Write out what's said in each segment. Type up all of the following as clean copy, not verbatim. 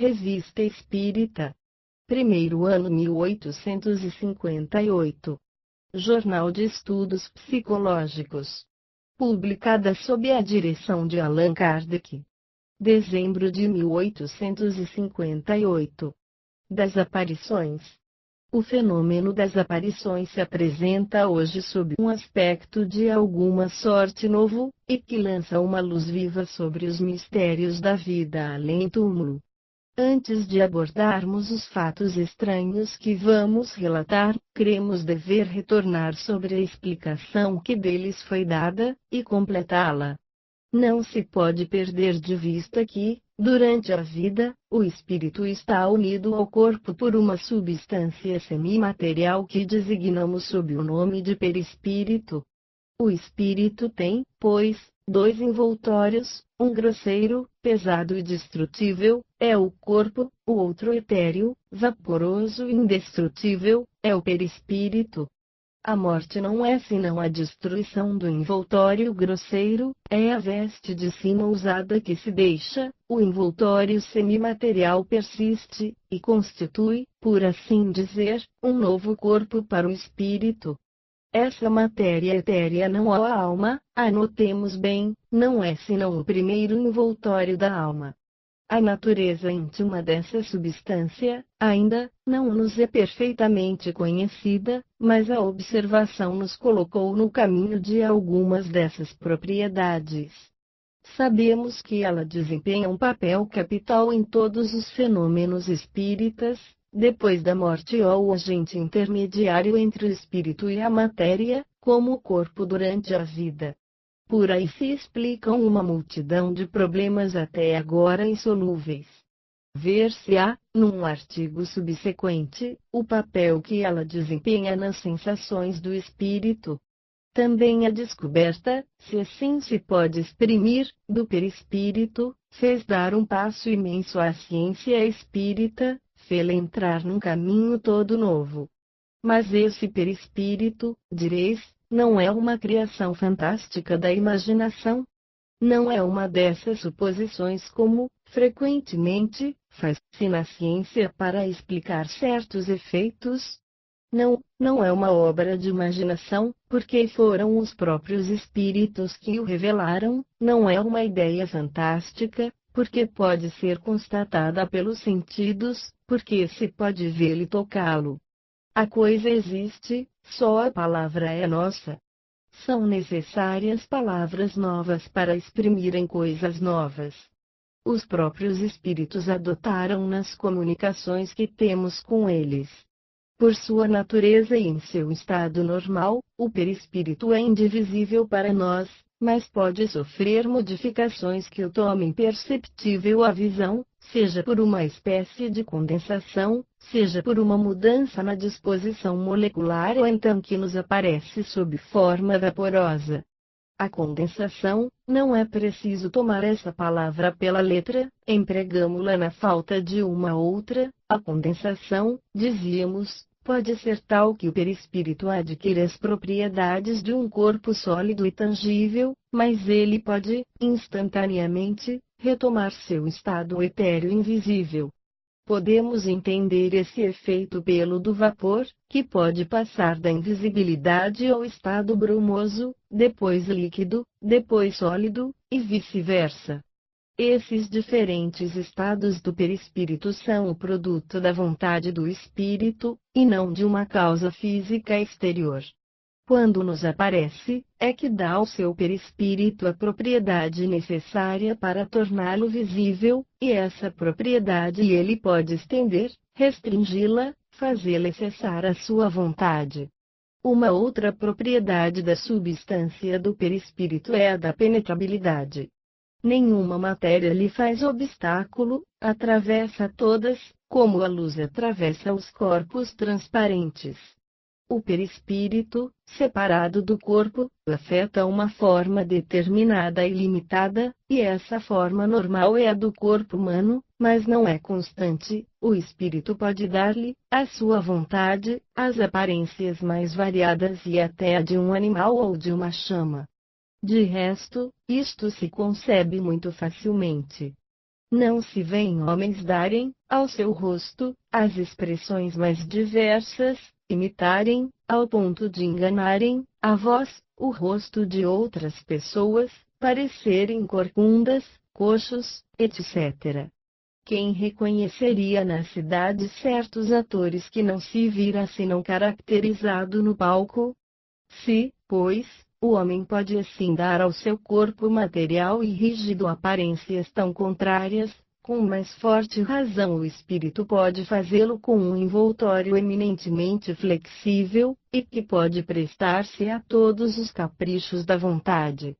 Revista Espírita. Primeiro ano 1858. Jornal de Estudos Psicológicos. Publicada sob a direção de Allan Kardec. Dezembro de 1858. Das aparições. O fenômeno das aparições se apresenta hoje sob um aspecto de alguma sorte novo, e que lança uma luz viva sobre os mistérios da vida além túmulo. Antes de abordarmos os fatos estranhos que vamos relatar, cremos dever retornar sobre a explicação que deles foi dada, e completá-la. Não se pode perder de vista que, durante a vida, o espírito está unido ao corpo por uma substância semimaterial que designamos sob o nome de perispírito. O espírito tem, pois, dois envoltórios, um grosseiro, pesado e destrutível, é o corpo, o outro etéreo, vaporoso e indestrutível, é o perispírito. A morte não é senão a destruição do envoltório grosseiro, é a veste de cima usada que se deixa, o envoltório semimaterial persiste, e constitui, por assim dizer, um novo corpo para o espírito. Essa matéria etérea não é a alma, anotemos bem, não é senão o primeiro envoltório da alma. A natureza íntima dessa substância, ainda, não nos é perfeitamente conhecida, mas a observação nos colocou no caminho de algumas dessas propriedades. Sabemos que ela desempenha um papel capital em todos os fenômenos espíritas, depois da morte ou o agente intermediário entre o espírito e a matéria, como o corpo durante a vida. Por aí se explicam uma multidão de problemas até agora insolúveis. Ver-se-á, num artigo subsequente, o papel que ela desempenha nas sensações do espírito. Também a descoberta, se assim se pode exprimir, do perispírito, fez dar um passo imenso à ciência espírita, fê-la entrar num caminho todo novo. Mas esse perispírito, direis, não é uma criação fantástica da imaginação? Não é uma dessas suposições como, frequentemente, faz-se na ciência para explicar certos efeitos? Não é uma obra de imaginação, porque foram os próprios espíritos que o revelaram, não é uma ideia fantástica, porque pode ser constatada pelos sentidos, porque se pode vê-lo e tocá-lo. A coisa existe, só a palavra é nossa. São necessárias palavras novas para exprimirem coisas novas. Os próprios espíritos adotaram nas comunicações que temos com eles. Por sua natureza e em seu estado normal, o perispírito é indivisível para nós, mas pode sofrer modificações que o tomem perceptível à visão, seja por uma espécie de condensação, seja por uma mudança na disposição molecular ou então que nos aparece sob forma vaporosa. A condensação, não é preciso tomar essa palavra pela letra, empregamo-la na falta de uma outra, a condensação, dizíamos, pode ser tal que o perispírito adquira as propriedades de um corpo sólido e tangível, mas ele pode, instantaneamente, retomar seu estado etéreo invisível. Podemos entender esse efeito pelo do vapor, que pode passar da invisibilidade ao estado brumoso, depois líquido, depois sólido, e vice-versa. Esses diferentes estados do perispírito são o produto da vontade do espírito, e não de uma causa física exterior. Quando nos aparece, é que dá ao seu perispírito a propriedade necessária para torná-lo visível, e essa propriedade ele pode estender, restringi-la, fazê-la cessar à sua vontade. Uma outra propriedade da substância do perispírito é a da penetrabilidade. Nenhuma matéria lhe faz obstáculo, atravessa todas, como a luz atravessa os corpos transparentes. O perispírito, separado do corpo, afeta uma forma determinada e limitada, e essa forma normal é a do corpo humano, mas não é constante. O espírito pode dar-lhe, à sua vontade, as aparências mais variadas e até a de um animal ou de uma chama. De resto, isto se concebe muito facilmente. não se vêem homens darem, ao seu rosto, as expressões mais diversas, imitarem, ao ponto de enganarem, a voz, o rosto de outras pessoas, parecerem corcundas, coxos, etc. Quem reconheceria na cidade certos atores que não se vira senão caracterizado no palco? Se, pois, o homem pode assim dar ao seu corpo material e rígido aparências tão contrárias, com mais forte razão o espírito pode fazê-lo com um envoltório eminentemente flexível, e que pode prestar-se a todos os caprichos da vontade.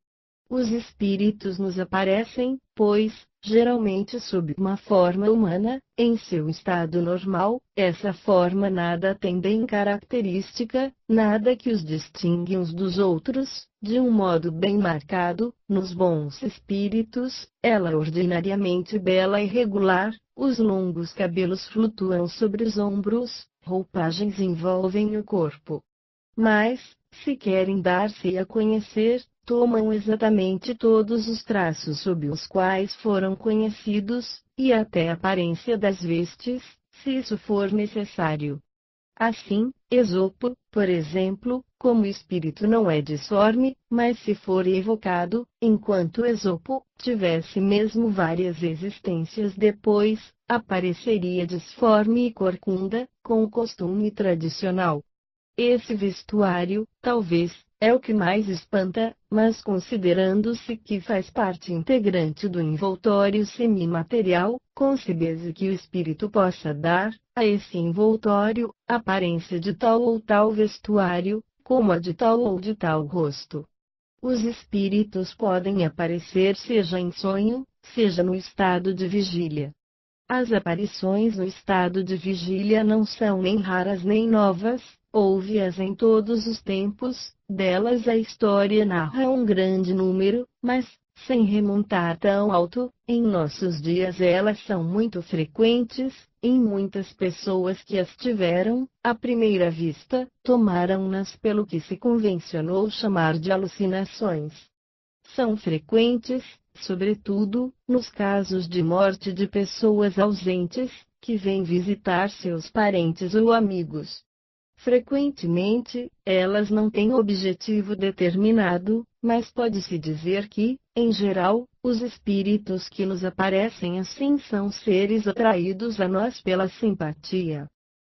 Os espíritos nos aparecem, pois, geralmente sob uma forma humana, em seu estado normal. Essa forma nada tem bem característica, nada que os distingue uns dos outros, de um modo bem marcado. Nos bons espíritos, ela é ordinariamente bela e regular, os longos cabelos flutuam sobre os ombros, roupagens envolvem o corpo. Mas, se querem dar-se a conhecer, tomam exatamente todos os traços sob os quais foram conhecidos, e até a aparência das vestes, se isso for necessário. Assim, Esopo, por exemplo, como espírito não é disforme, mas se for evocado, enquanto Esopo tivesse mesmo várias existências depois, apareceria disforme e corcunda, com o costume tradicional. Esse vestuário, talvez, é o que mais espanta, mas considerando-se que faz parte integrante do envoltório semimaterial, concebe-se que o espírito possa dar, a esse envoltório, aparência de tal ou tal vestuário, como a de tal ou de tal rosto. Os espíritos podem aparecer seja em sonho, seja no estado de vigília. As aparições no estado de vigília não são nem raras nem novas, houve-as em todos os tempos, delas a história narra um grande número, mas, sem remontar tão alto, em nossos dias elas são muito frequentes, em muitas pessoas que as tiveram, à primeira vista, tomaram-nas pelo que se convencionou chamar de alucinações. São frequentes, sobretudo, nos casos de morte de pessoas ausentes, que vêm visitar seus parentes ou amigos. Frequentemente, elas não têm objetivo determinado, mas pode-se dizer que, em geral, os espíritos que nos aparecem assim são seres atraídos a nós pela simpatia.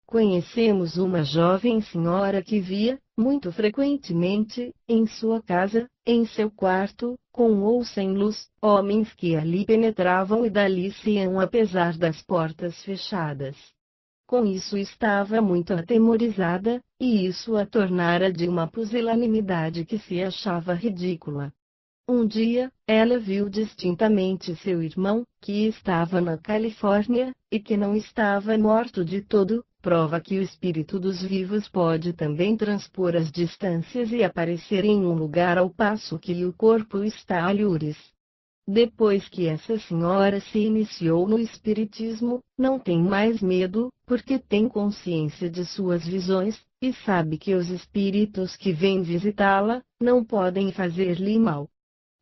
Conhecemos uma jovem senhora que via, muito frequentemente, em sua casa, em seu quarto, com ou sem luz, homens que ali penetravam e dali se iam apesar das portas fechadas. Com isso estava muito atemorizada, e isso a tornara de uma pusilanimidade que se achava ridícula. Um dia, ela viu distintamente seu irmão, que estava na Califórnia, e que não estava morto de todo, prova que o espírito dos vivos pode também transpor as distâncias e aparecer em um lugar ao passo que o corpo está a lures. Depois que essa senhora se iniciou no espiritismo, não tem mais medo, porque tem consciência de suas visões, e sabe que os espíritos que vêm visitá-la, não podem fazer-lhe mal.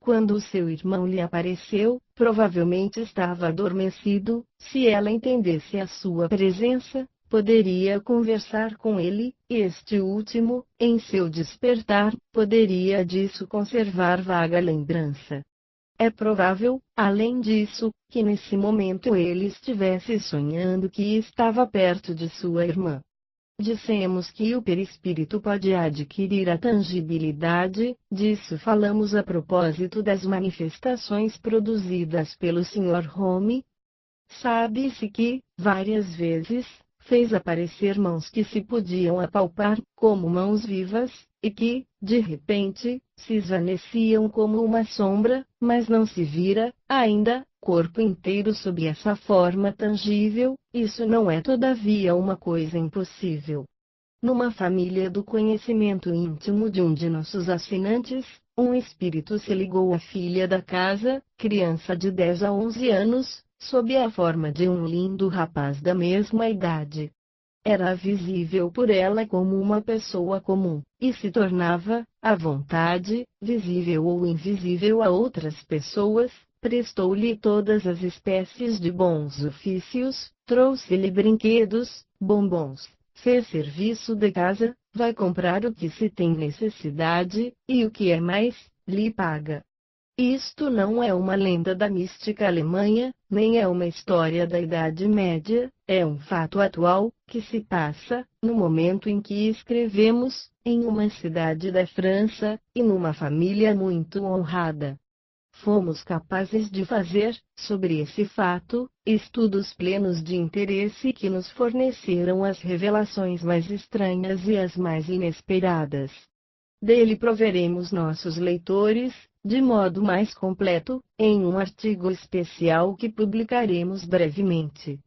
Quando o seu irmão lhe apareceu, provavelmente estava adormecido. Se ela entendesse a sua presença, poderia conversar com ele, e este último, em seu despertar, poderia disso conservar vaga lembrança. É provável, além disso, que nesse momento ele estivesse sonhando que estava perto de sua irmã. Dissemos que o perispírito pode adquirir a tangibilidade, disso falamos a propósito das manifestações produzidas pelo Sr. Home. Sabe-se que, várias vezes, fez aparecer mãos que se podiam apalpar, como mãos vivas, e que, de repente, se esvaneciam como uma sombra, mas não se vira, ainda, corpo inteiro sob essa forma tangível. Isso não é todavia uma coisa impossível. Numa família do conhecimento íntimo de um de nossos assinantes, um espírito se ligou à filha da casa, criança de 10 a 11 anos, sob a forma de um lindo rapaz da mesma idade. Era visível por ela como uma pessoa comum, e se tornava, à vontade, visível ou invisível a outras pessoas, prestou-lhe todas as espécies de bons ofícios, trouxe-lhe brinquedos, bombons, fez serviço de casa, vai comprar o que se tem necessidade, e o que é mais, lhe paga. Isto não é uma lenda da mística Alemanha, nem é uma história da Idade Média, é um fato atual, que se passa, no momento em que escrevemos, em uma cidade da França, e numa família muito honrada. Fomos capazes de fazer, sobre esse fato, estudos plenos de interesse que nos forneceram as revelações mais estranhas e as mais inesperadas. Dele proveremos nossos leitores, de modo mais completo, em um artigo especial que publicaremos brevemente.